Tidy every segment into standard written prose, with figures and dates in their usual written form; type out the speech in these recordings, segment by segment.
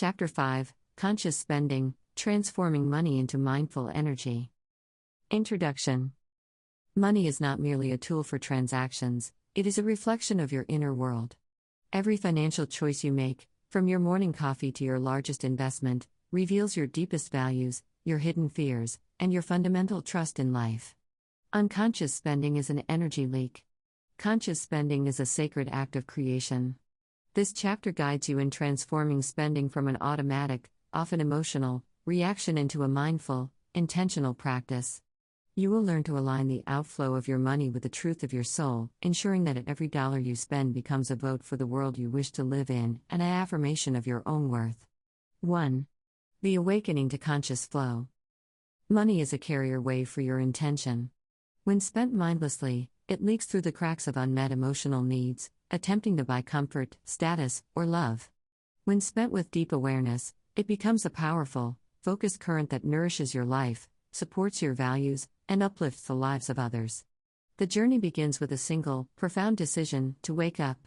Chapter 5: Conscious Spending, Transforming Money into Mindful Energy. Introduction. Money is not merely a tool for transactions, it is a reflection of your inner world. Every financial choice you make, from your morning coffee to your largest investment, reveals your deepest values, your hidden fears, and your fundamental trust in life. Unconscious spending is an energy leak. Conscious spending is a sacred act of creation. This chapter guides you in transforming spending from an automatic, often emotional, reaction into a mindful, intentional practice. You will learn to align the outflow of your money with the truth of your soul, ensuring that every dollar you spend becomes a vote for the world you wish to live in and an affirmation of your own worth. 1. The awakening to conscious flow. Money is a carrier wave for your intention. When spent mindlessly, it leaks through the cracks of unmet emotional needs, attempting to buy comfort, status, or love. When spent with deep awareness, it becomes a powerful, focused current that nourishes your life, supports your values, and uplifts the lives of others. The journey begins with a single, profound decision to wake up,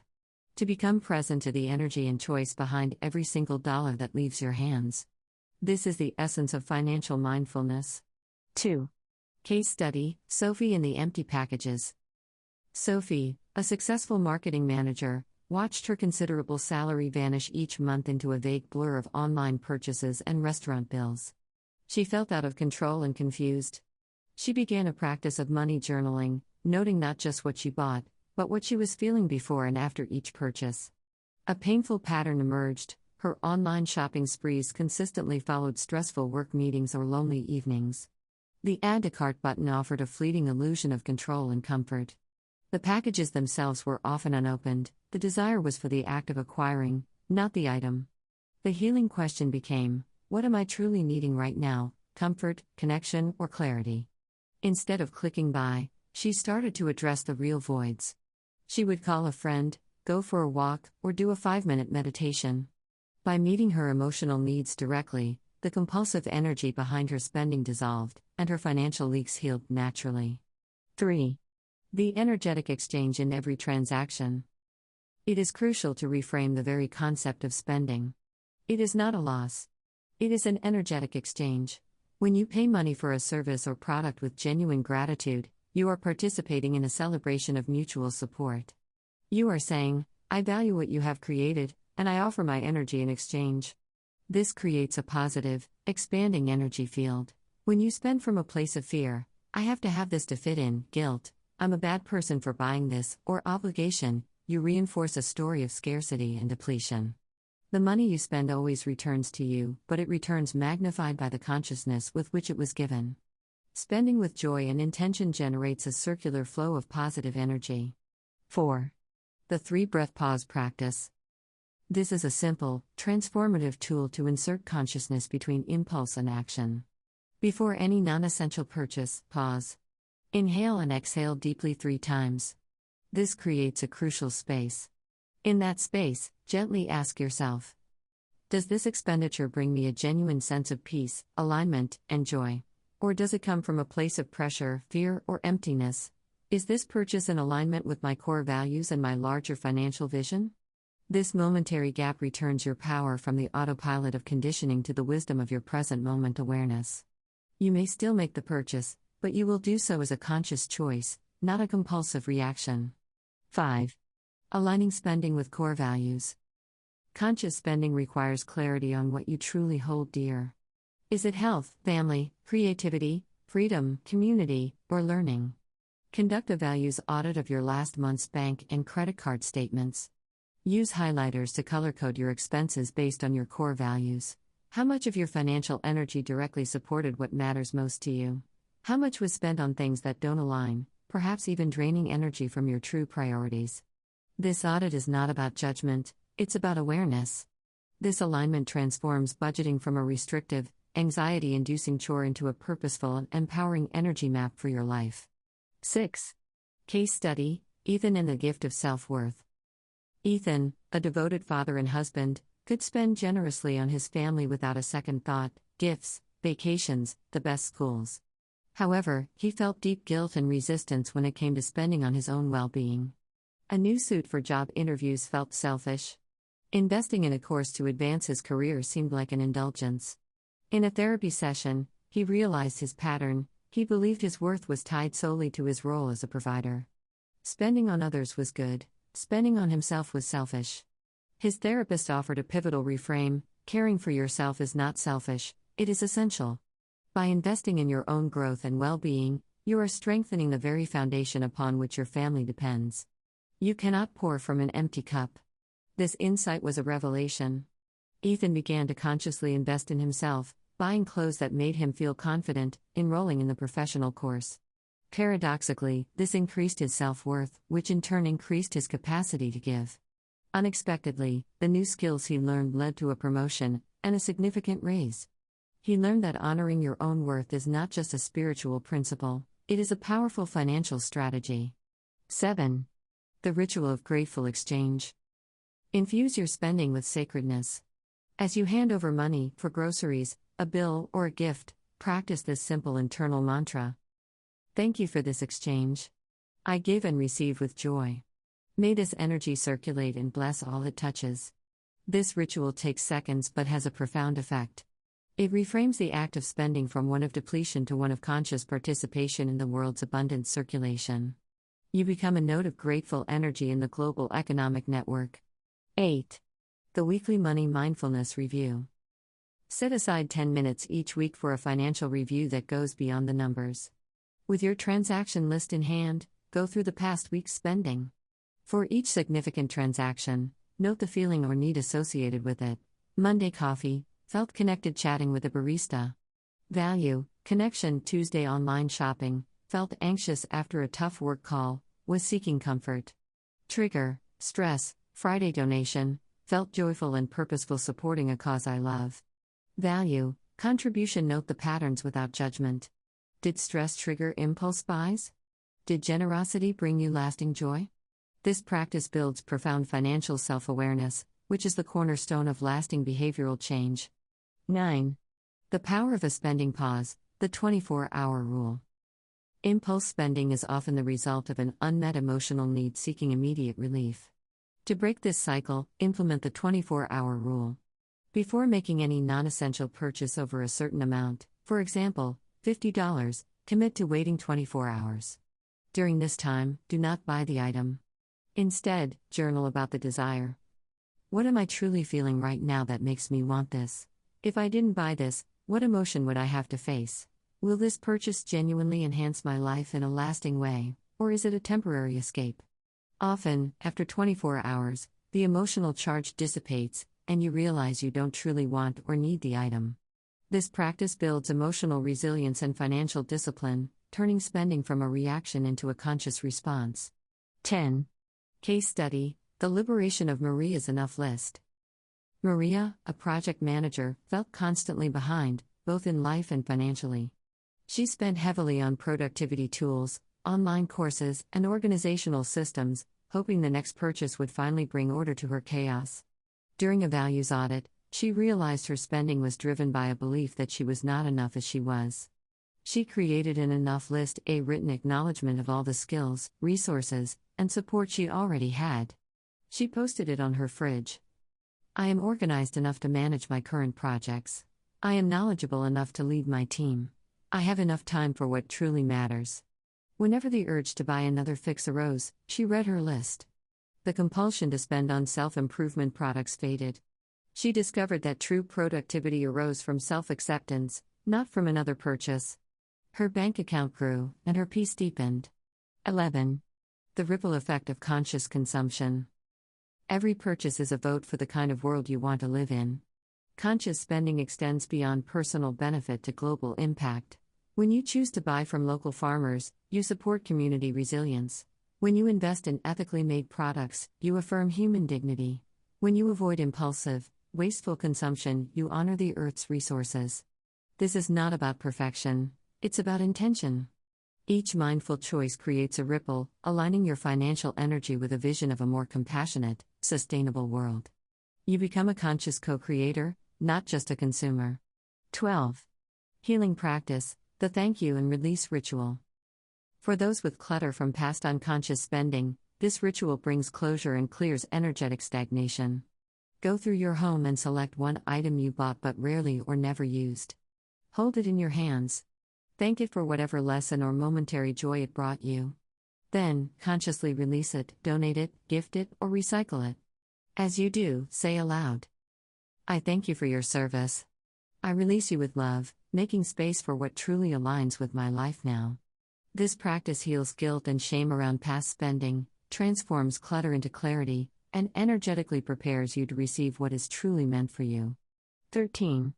to become present to the energy and choice behind every single dollar that leaves your hands. This is the essence of financial mindfulness. 2. Case study: Sophie and the empty packages. Sophie, a successful marketing manager, watched her considerable salary vanish each month into a vague blur of online purchases and restaurant bills. She felt out of control and confused. She began a practice of money journaling, noting not just what she bought, but what she was feeling before and after each purchase. A painful pattern emerged: her online shopping sprees consistently followed stressful work meetings or lonely evenings. The Add to Cart button offered a fleeting illusion of control and comfort. The packages themselves were often unopened, the desire was for the act of acquiring, not the item. The healing question became, what am I truly needing right now, comfort, connection, or clarity? Instead of clicking buy, she started to address the real voids. She would call a friend, go for a walk, or do a 5-minute meditation. By meeting her emotional needs directly, the compulsive energy behind her spending dissolved, and her financial leaks healed naturally. 3. The energetic exchange in every transaction. It is crucial to reframe the very concept of spending. It is not a loss. It is an energetic exchange. When you pay money for a service or product with genuine gratitude, you are participating in a celebration of mutual support. You are saying, I value what you have created, and I offer my energy in exchange. This creates a positive, expanding energy field. When you spend from a place of fear, I have to have this to fit in, guilt, I'm a bad person for buying this, or obligation, you reinforce a story of scarcity and depletion. The money you spend always returns to you, but it returns magnified by the consciousness with which it was given. Spending with joy and intention generates a circular flow of positive energy. 4. The 3-breath pause practice. This is a simple, transformative tool to insert consciousness between impulse and action. Before any non-essential purchase, pause. Inhale and exhale deeply 3 times. This creates a crucial space. In that space, gently ask yourself, does this expenditure bring me a genuine sense of peace, alignment, and joy? Or does it come from a place of pressure, fear, or emptiness? Is this purchase in alignment with my core values and my larger financial vision? This momentary gap returns your power from the autopilot of conditioning to the wisdom of your present moment awareness. You may still make the purchase, but you will do so as a conscious choice, not a compulsive reaction. 5. Aligning spending with core values. Conscious spending requires clarity on what you truly hold dear. Is it health, family, creativity, freedom, community, or learning? Conduct a values audit of your last month's bank and credit card statements. Use highlighters to color code your expenses based on your core values. How much of your financial energy directly supported what matters most to you? How much was spent on things that don't align, perhaps even draining energy from your true priorities? This audit is not about judgment, it's about awareness. This alignment transforms budgeting from a restrictive, anxiety-inducing chore into a purposeful and empowering energy map for your life. 6. Case study: Ethan and the gift of self-worth. Ethan, a devoted father and husband, could spend generously on his family without a second thought: gifts, vacations, the best schools. However, he felt deep guilt and resistance when it came to spending on his own well-being. A new suit for job interviews felt selfish. Investing in a course to advance his career seemed like an indulgence. In a therapy session, he realized his pattern. He believed his worth was tied solely to his role as a provider. Spending on others was good, spending on himself was selfish. His therapist offered a pivotal reframe: caring for yourself is not selfish, it is essential. By investing in your own growth and well-being, you are strengthening the very foundation upon which your family depends. You cannot pour from an empty cup. This insight was a revelation. Ethan began to consciously invest in himself, buying clothes that made him feel confident, enrolling in the professional course. Paradoxically, this increased his self-worth, which in turn increased his capacity to give. Unexpectedly, the new skills he learned led to a promotion and a significant raise. He learned that honoring your own worth is not just a spiritual principle, it is a powerful financial strategy. 7. The ritual of grateful exchange. Infuse your spending with sacredness. As you hand over money for groceries, a bill, or a gift, practice this simple internal mantra. Thank you for this exchange. I give and receive with joy. May this energy circulate and bless all it touches. This ritual takes seconds but has a profound effect. It reframes the act of spending from one of depletion to one of conscious participation in the world's abundant circulation. You become a node of grateful energy in the global economic network. 8. The Weekly Money Mindfulness Review. Set aside 10 minutes each week for a financial review that goes beyond the numbers. With your transaction list in hand, go through the past week's spending. For each significant transaction, note the feeling or need associated with it. Monday coffee, felt connected chatting with a barista. Value, connection. Tuesday online shopping, felt anxious after a tough work call, was seeking comfort. Trigger, stress. Friday donation, felt joyful and purposeful supporting a cause I love. Value, contribution. Note the patterns without judgment. Did stress trigger impulse buys? Did generosity bring you lasting joy? This practice builds profound financial self-awareness, which is the cornerstone of lasting behavioral change. 9. The power of a spending pause, the 24-hour rule. Impulse spending is often the result of an unmet emotional need seeking immediate relief. To break this cycle, implement the 24-hour rule. Before making any non-essential purchase over a certain amount, for example, $50, commit to waiting 24 hours. During this time, do not buy the item. Instead, journal about the desire. What am I truly feeling right now that makes me want this? If I didn't buy this, what emotion would I have to face? Will this purchase genuinely enhance my life in a lasting way, or is it a temporary escape? Often, after 24 hours, the emotional charge dissipates, and you realize you don't truly want or need the item. This practice builds emotional resilience and financial discipline, turning spending from a reaction into a conscious response. 10. Case study: The Liberation of Maria's Enough List. Maria, a project manager, felt constantly behind, both in life and financially. She spent heavily on productivity tools, online courses, and organizational systems, hoping the next purchase would finally bring order to her chaos. During a values audit, she realized her spending was driven by a belief that she was not enough as she was. She created an enough list, a written acknowledgement of all the skills, resources, and support she already had. She posted it on her fridge. I am organized enough to manage my current projects. I am knowledgeable enough to lead my team. I have enough time for what truly matters. Whenever the urge to buy another fix arose, she read her list. The compulsion to spend on self-improvement products faded. She discovered that true productivity arose from self-acceptance, not from another purchase. Her bank account grew, and her peace deepened. 11. The ripple effect of conscious consumption. Every purchase is a vote for the kind of world you want to live in. Conscious spending extends beyond personal benefit to global impact. When you choose to buy from local farmers, you support community resilience. When you invest in ethically made products, you affirm human dignity. When you avoid impulsive, wasteful consumption, you honor the Earth's resources. This is not about perfection, it's about intention. Each mindful choice creates a ripple, aligning your financial energy with a vision of a more compassionate, sustainable world. You become a conscious co-creator, not just a consumer. 12. Healing practice, the thank you and release ritual. For those with clutter from past unconscious spending, this ritual brings closure and clears energetic stagnation. Go through your home and select one item you bought but rarely or never used. Hold it in your hands. Thank it for whatever lesson or momentary joy it brought you. Then, consciously release it, donate it, gift it, or recycle it. As you do, say aloud, I thank you for your service. I release you with love, making space for what truly aligns with my life now. This practice heals guilt and shame around past spending, transforms clutter into clarity, and energetically prepares you to receive what is truly meant for you. 13.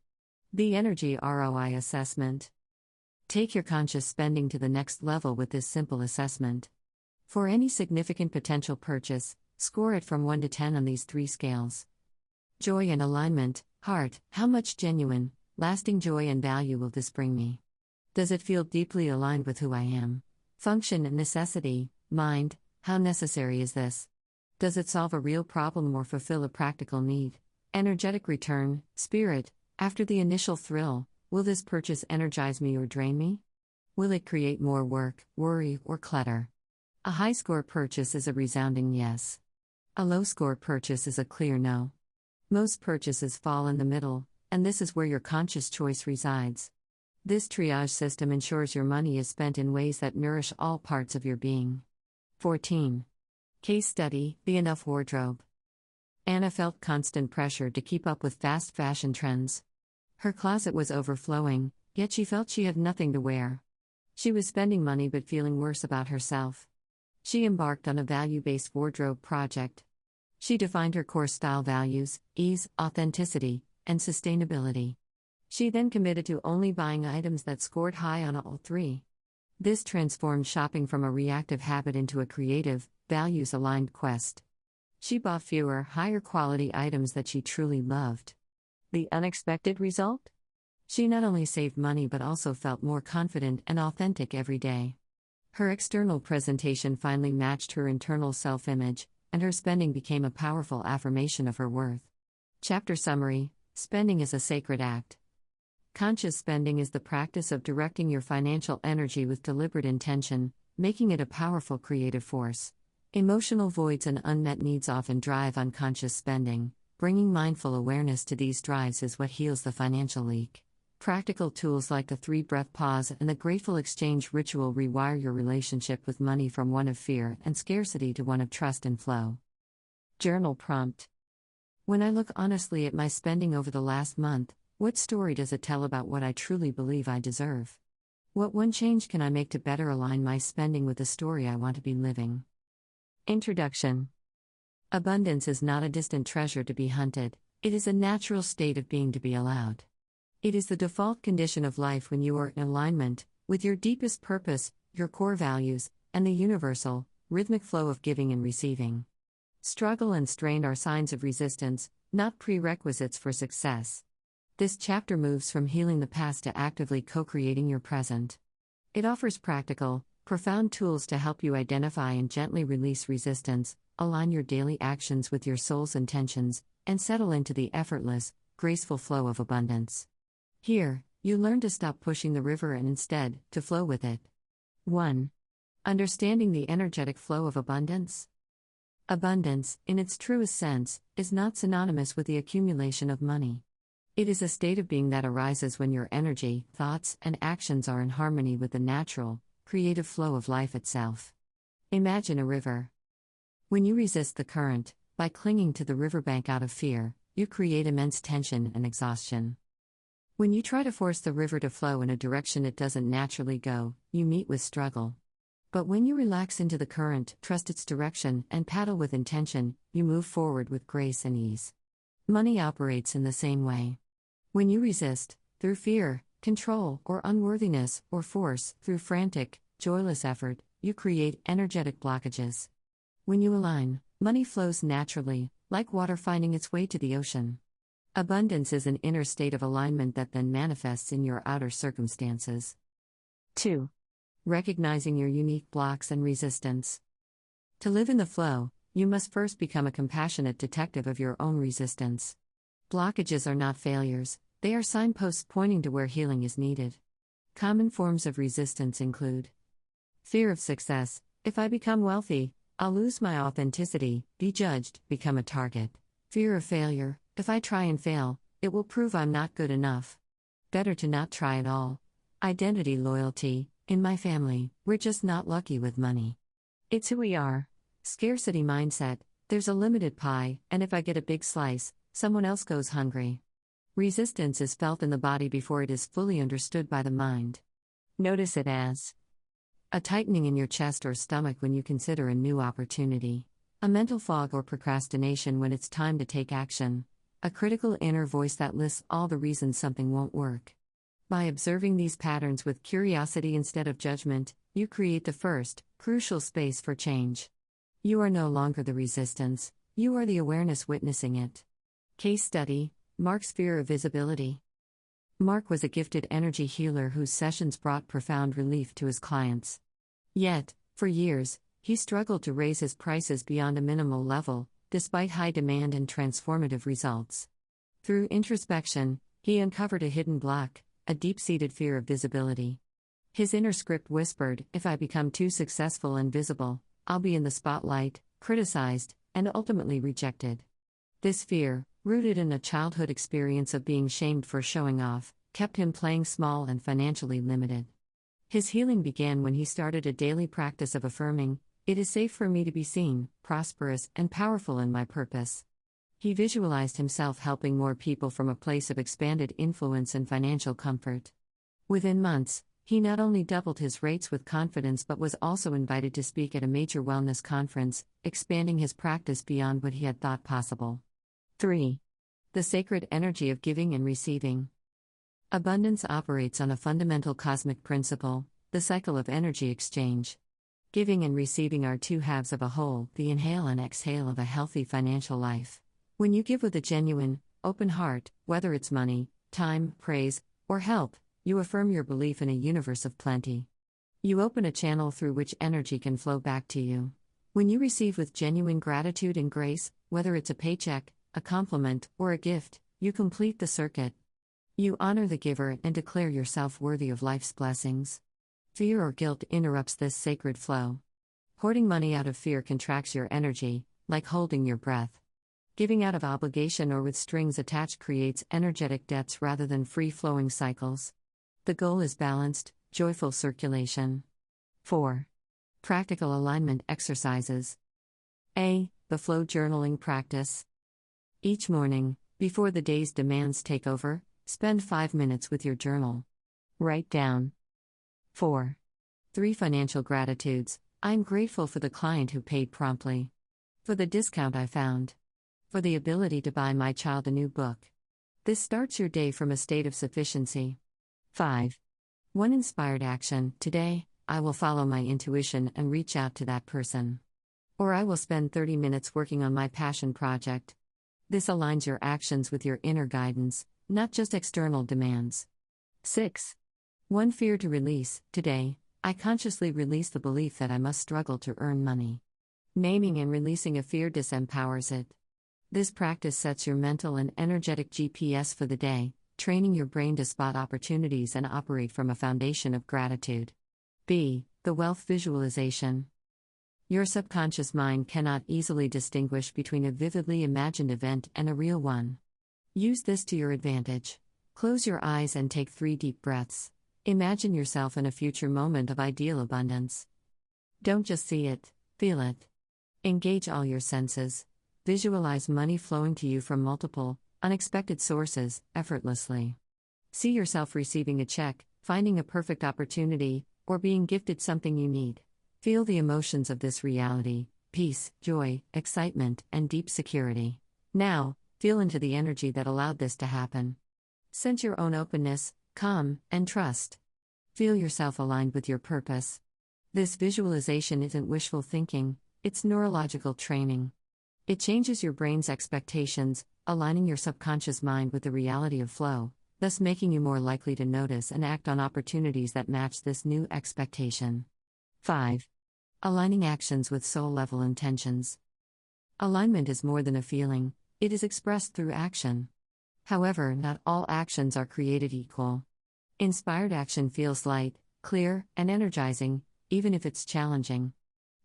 The Energy ROI Assessment. Take your conscious spending to the next level with this simple assessment. For any significant potential purchase, score it from 1 to 10 on these 3 scales. Joy and alignment, heart, how much genuine, lasting joy and value will this bring me? Does it feel deeply aligned with who I am? Function and necessity, mind, how necessary is this? Does it solve a real problem or fulfill a practical need? Energetic return, spirit, after the initial thrill, will this purchase energize me or drain me? Will it create more work, worry, or clutter? A high score purchase is a resounding yes. A low score purchase is a clear no. Most purchases fall in the middle, and this is where your conscious choice resides. This triage system ensures your money is spent in ways that nourish all parts of your being. 14. Case study, the Enough Wardrobe. Anna felt constant pressure to keep up with fast fashion trends. Her closet was overflowing, yet she felt she had nothing to wear. She was spending money but feeling worse about herself. She embarked on a value-based wardrobe project. She defined her core style values: ease, authenticity, and sustainability. She then committed to only buying items that scored high on all 3. This transformed shopping from a reactive habit into a creative, values-aligned quest. She bought fewer, higher-quality items that she truly loved. The unexpected result? She not only saved money but also felt more confident and authentic every day. Her external presentation finally matched her internal self-image, and her spending became a powerful affirmation of her worth. Chapter Summary: Spending is a sacred act. Conscious spending is the practice of directing your financial energy with deliberate intention, making it a powerful creative force. Emotional voids and unmet needs often drive unconscious spending. Bringing mindful awareness to these drives is what heals the financial leak. Practical tools like the 3-breath pause and the grateful exchange ritual rewire your relationship with money from one of fear and scarcity to one of trust and flow. Journal prompt. When I look honestly at my spending over the last month, what story does it tell about what I truly believe I deserve? What one change can I make to better align my spending with the story I want to be living? Introduction. Abundance is not a distant treasure to be hunted, it is a natural state of being to be allowed. It is the default condition of life when you are in alignment with your deepest purpose, your core values, and the universal, rhythmic flow of giving and receiving. Struggle and strain are signs of resistance, not prerequisites for success. This chapter moves from healing the past to actively co-creating your present. It offers practical, profound tools to help you identify and gently release resistance, align your daily actions with your soul's intentions, and settle into the effortless, graceful flow of abundance. Here, you learn to stop pushing the river and instead, to flow with it. 1. Understanding the energetic flow of abundance. Abundance, in its truest sense, is not synonymous with the accumulation of money. It is a state of being that arises when your energy, thoughts, and actions are in harmony with the natural, creative flow of life itself. Imagine a river. When you resist the current, by clinging to the riverbank out of fear, you create immense tension and exhaustion. When you try to force the river to flow in a direction it doesn't naturally go, you meet with struggle. But when you relax into the current, trust its direction, and paddle with intention, you move forward with grace and ease. Money operates in the same way. When you resist, through fear, control, or unworthiness, or force, through frantic, joyless effort, you create energetic blockages. When you align, money flows naturally, like water finding its way to the ocean. Abundance is an inner state of alignment that then manifests in your outer circumstances. 2. Recognizing your unique blocks and resistance. To live in the flow, you must first become a compassionate detective of your own resistance. Blockages are not failures, they are signposts pointing to where healing is needed. Common forms of resistance include fear of success. If I become wealthy, I'll lose my authenticity, be judged, become a target. Fear of failure. If I try and fail, it will prove I'm not good enough. Better to not try at all. Identity loyalty. In my family, we're just not lucky with money. It's who we are. Scarcity mindset. There's a limited pie, and if I get a big slice, someone else goes hungry. Resistance is felt in the body before it is fully understood by the mind. Notice it as a tightening in your chest or stomach when you consider a new opportunity, a mental fog or procrastination when it's time to take action, a critical inner voice that lists all the reasons something won't work. By observing these patterns with curiosity instead of judgment, you create the first, crucial space for change. You are no longer the resistance, you are the awareness witnessing it. Case study: Mark's fear of visibility. Mark was a gifted energy healer whose sessions brought profound relief to his clients. Yet, for years, he struggled to raise his prices beyond a minimal level, despite high demand and transformative results. Through introspection, he uncovered a hidden block, a deep-seated fear of visibility. His inner script whispered, "If I become too successful and visible, I'll be in the spotlight, criticized, and ultimately rejected." This fear, rooted in a childhood experience of being shamed for showing off, kept him playing small and financially limited. His healing began when he started a daily practice of affirming, "It is safe for me to be seen, prosperous, and powerful in my purpose." He visualized himself helping more people from a place of expanded influence and financial comfort. Within months, he not only doubled his rates with confidence but was also invited to speak at a major wellness conference, expanding his practice beyond what he had thought possible. 3. The sacred energy of giving and receiving. Abundance operates on a fundamental cosmic principle, the cycle of energy exchange. Giving and receiving are two halves of a whole, the inhale and exhale of a healthy financial life. When you give with a genuine, open heart, whether it's money, time, praise, or help, you affirm your belief in a universe of plenty. You open a channel through which energy can flow back to you. When you receive with genuine gratitude and grace, whether it's a paycheck, a compliment, or a gift, you complete the circuit. You honor the giver and declare yourself worthy of life's blessings. Fear or guilt interrupts this sacred flow. Hoarding money out of fear contracts your energy, like holding your breath. Giving out of obligation or with strings attached creates energetic debts rather than free-flowing cycles. The goal is balanced, joyful circulation. 4. Practical alignment exercises. A. The flow journaling practice. Each morning, before the day's demands take over, spend 5 minutes with your journal. Write down 3 financial gratitudes. I'm grateful for the client who paid promptly. For the discount I found. For the ability to buy my child a new book. This starts your day from a state of sufficiency. 5. 1 inspired action. Today, I will follow my intuition and reach out to that person. Or I will spend 30 minutes working on my passion project. This aligns your actions with your inner guidance, not just external demands. 6. 1 fear to release. Today, I consciously release the belief that I must struggle to earn money. Naming and releasing a fear disempowers it. This practice sets your mental and energetic GPS for the day, training your brain to spot opportunities and operate from a foundation of gratitude. B. The wealth visualization. Your subconscious mind cannot easily distinguish between a vividly imagined event and a real one. Use this to your advantage. Close your eyes and take 3 deep breaths. Imagine yourself in a future moment of ideal abundance. Don't just see it, feel it. Engage all your senses. Visualize money flowing to you from multiple, unexpected sources, effortlessly. See yourself receiving a check, finding a perfect opportunity, or being gifted something you need. Feel the emotions of this reality: peace, joy, excitement, and deep security. Now, feel into the energy that allowed this to happen. Sense your own openness, calm, and trust. Feel yourself aligned with your purpose. This visualization isn't wishful thinking, it's neurological training. It changes your brain's expectations, aligning your subconscious mind with the reality of flow, thus making you more likely to notice and act on opportunities that match this new expectation. 5. Aligning actions with soul-level intentions. Alignment is more than a feeling, it is expressed through action. However, not all actions are created equal. Inspired action feels light, clear, and energizing, even if it's challenging.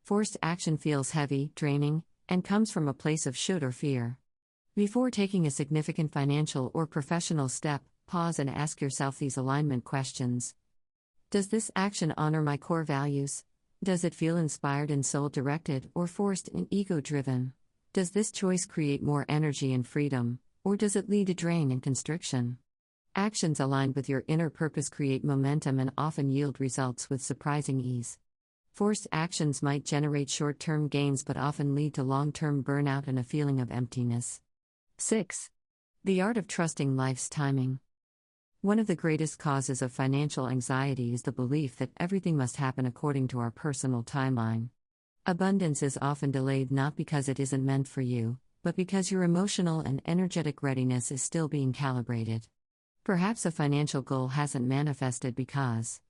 Forced action feels heavy, draining, and comes from a place of should or fear. Before taking a significant financial or professional step, pause and ask yourself these alignment questions. Does this action honor my core values? Does it feel inspired and soul-directed or forced and ego-driven? Does this choice create more energy and freedom, or does it lead to drain and constriction? Actions aligned with your inner purpose create momentum and often yield results with surprising ease. Forced actions might generate short-term gains but often lead to long-term burnout and a feeling of emptiness. 6. The art of trusting life's timing. One of the greatest causes of financial anxiety is the belief that everything must happen according to our personal timeline. Abundance is often delayed not because it isn't meant for you, but because your emotional and energetic readiness is still being calibrated. Perhaps a financial goal hasn't manifested because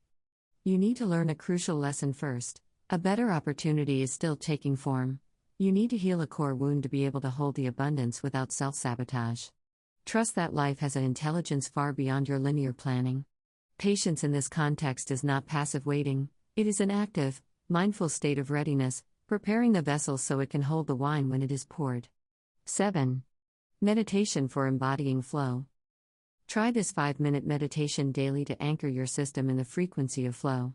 you need to learn a crucial lesson first. A better opportunity is still taking form. You need to heal a core wound to be able to hold the abundance without self-sabotage. Trust that life has an intelligence far beyond your linear planning. Patience in this context is not passive waiting, it is an active, mindful state of readiness, preparing the vessel so it can hold the wine when it is poured. 7. Meditation for embodying flow. Try this 5-minute meditation daily to anchor your system in the frequency of flow.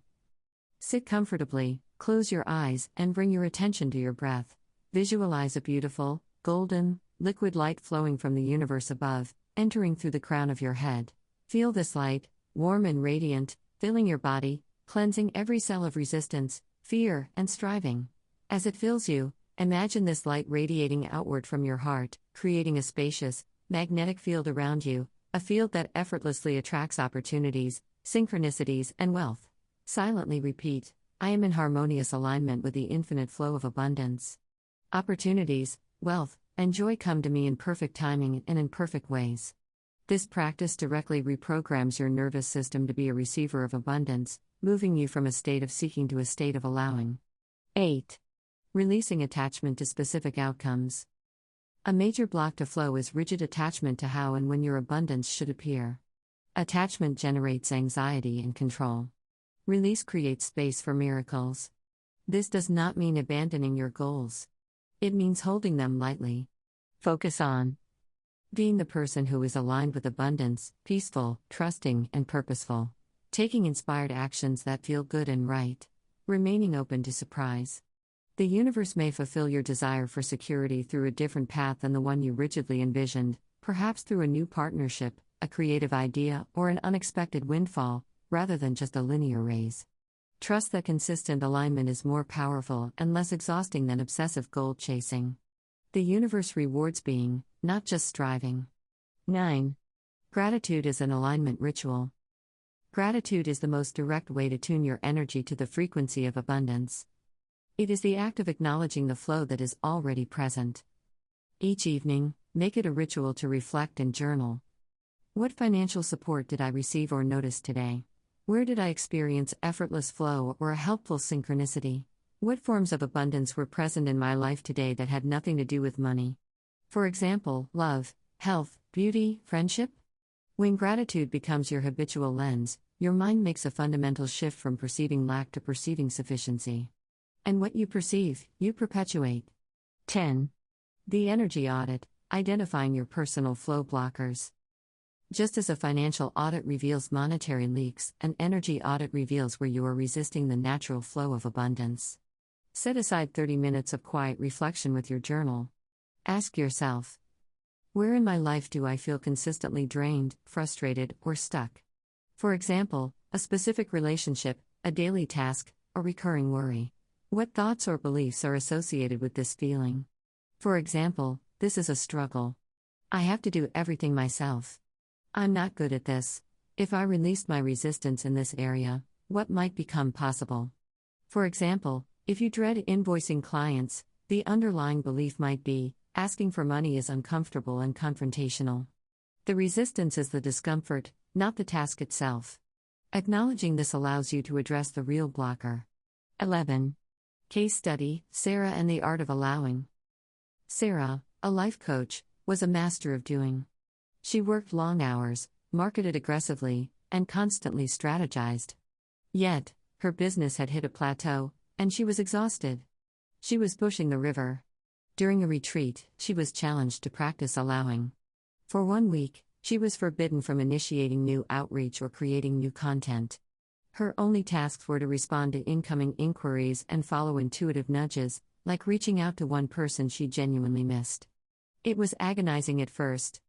Sit comfortably, close your eyes, and bring your attention to your breath. Visualize a beautiful, golden, liquid light flowing from the universe above, entering through the crown of your head. Feel this light, warm and radiant, filling your body, cleansing every cell of resistance, fear, and striving. As it fills you, imagine this light radiating outward from your heart, creating a spacious, magnetic field around you, a field that effortlessly attracts opportunities, synchronicities, and wealth. Silently repeat, I am in harmonious alignment with the infinite flow of abundance. Opportunities, wealth, and joy come to me in perfect timing and in perfect ways. This practice directly reprograms your nervous system to be a receiver of abundance, moving you from a state of seeking to a state of allowing. 8. Releasing attachment to specific outcomes. A major block to flow is rigid attachment to how and when your abundance should appear. Attachment generates anxiety and control. Release creates space for miracles. This does not mean abandoning your goals. It means holding them lightly. Focus on being the person who is aligned with abundance, peaceful, trusting, and purposeful. Taking inspired actions that feel good and right. Remaining open to surprise. The universe may fulfill your desire for security through a different path than the one you rigidly envisioned, perhaps through a new partnership, a creative idea, or an unexpected windfall, rather than just a linear raise. Trust that consistent alignment is more powerful and less exhausting than obsessive goal chasing. The universe rewards being, not just striving. 9. Gratitude is an alignment ritual. Gratitude is the most direct way to tune your energy to the frequency of abundance. It is the act of acknowledging the flow that is already present. Each evening, make it a ritual to reflect and journal. What financial support did I receive or notice today? Where did I experience effortless flow or a helpful synchronicity? What forms of abundance were present in my life today that had nothing to do with money? For example, love, health, beauty, friendship? When gratitude becomes your habitual lens, your mind makes a fundamental shift from perceiving lack to perceiving sufficiency. And what you perceive, you perpetuate. 10. The energy audit, identifying your personal flow blockers. Just as a financial audit reveals monetary leaks, an energy audit reveals where you are resisting the natural flow of abundance. Set aside 30 minutes of quiet reflection with your journal. Ask yourself, where in my life do I feel consistently drained, frustrated, or stuck? For example, a specific relationship, a daily task, a recurring worry. What thoughts or beliefs are associated with this feeling? For example, this is a struggle. I have to do everything myself. I'm not good at this. If I released my resistance in this area, what might become possible? For example, if you dread invoicing clients, the underlying belief might be, asking for money is uncomfortable and confrontational. The resistance is the discomfort, not the task itself. Acknowledging this allows you to address the real blocker. 11. Case study, Sarah and the Art of Allowing. Sarah, a life coach, was a master of doing. She worked long hours, marketed aggressively, and constantly strategized. Yet, her business had hit a plateau, and she was exhausted. She was pushing the river. During a retreat, she was challenged to practice allowing. For 1 week, she was forbidden from initiating new outreach or creating new content. Her only tasks were to respond to incoming inquiries and follow intuitive nudges, like reaching out to one person she genuinely missed. It was agonizing at first.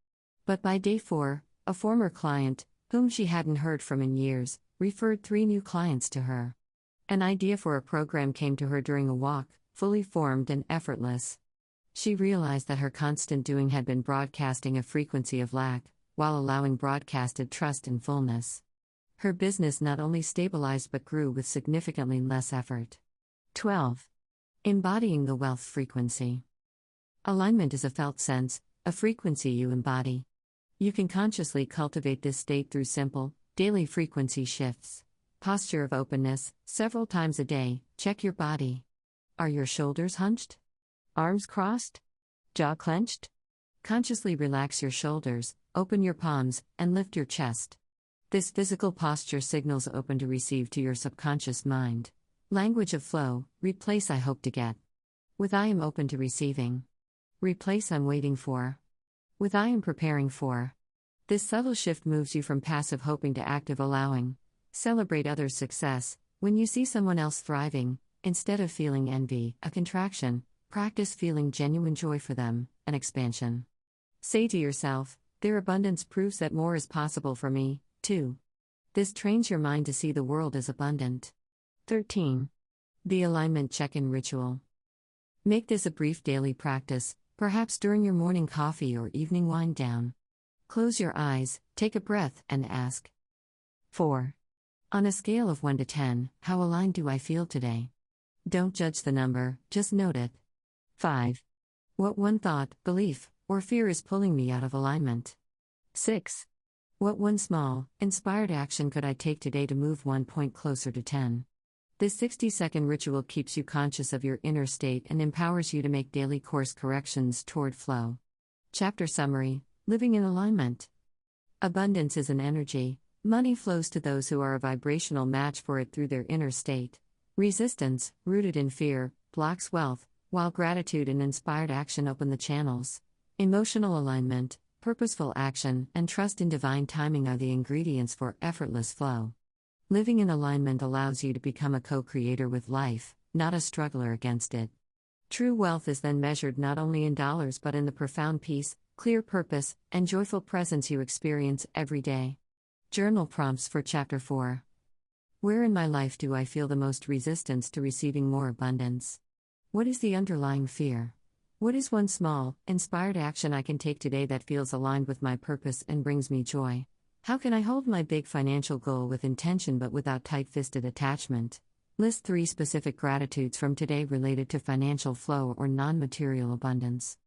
But by day 4, a former client, whom she hadn't heard from in years, referred 3 new clients to her. An idea for a program came to her during a walk, fully formed and effortless. She realized that her constant doing had been broadcasting a frequency of lack, while allowing broadcasted trust and fullness. Her business not only stabilized but grew with significantly less effort. 12. Embodying the wealth frequency. Alignment is a felt sense, a frequency you embody. You can consciously cultivate this state through simple, daily frequency shifts. Posture of openness, several times a day, check your body. Are your shoulders hunched? Arms crossed? Jaw clenched? Consciously relax your shoulders, open your palms, and lift your chest. This physical posture signals open to receive to your subconscious mind. Language of flow, replace I hope to get. With I am open to receiving. Replace I'm waiting for. With I am preparing for. This subtle shift moves you from passive hoping to active allowing. Celebrate others' success. When you see someone else thriving, instead of feeling envy, a contraction, practice feeling genuine joy for them, an expansion. Say to yourself, their abundance proves that more is possible for me, too. This trains your mind to see the world as abundant. 13. The alignment check-in ritual. Make this a brief daily practice, perhaps during your morning coffee or evening wind down. Close your eyes, take a breath, and ask. 4. On a scale of 1 to 10, how aligned do I feel today? Don't judge the number, just note it. 5. What one thought, belief, or fear is pulling me out of alignment? 6. What one small, inspired action could I take today to move 1 point closer to 10? This 60-second ritual keeps you conscious of your inner state and empowers you to make daily course corrections toward flow. Chapter Summary: Living in Alignment. Abundance is an energy. Money flows to those who are a vibrational match for it through their inner state. Resistance, rooted in fear, blocks wealth, while gratitude and inspired action open the channels. Emotional alignment, purposeful action, and trust in divine timing are the ingredients for effortless flow. Living in alignment allows you to become a co-creator with life, not a struggler against it. True wealth is then measured not only in dollars but in the profound peace, clear purpose, and joyful presence you experience every day. Journal prompts for Chapter 4. Where in my life do I feel the most resistance to receiving more abundance? What is the underlying fear? What is one small, inspired action I can take today that feels aligned with my purpose and brings me joy? How can I hold my big financial goal with intention but without tight-fisted attachment? List 3 specific gratitudes from today related to financial flow or non-material abundance.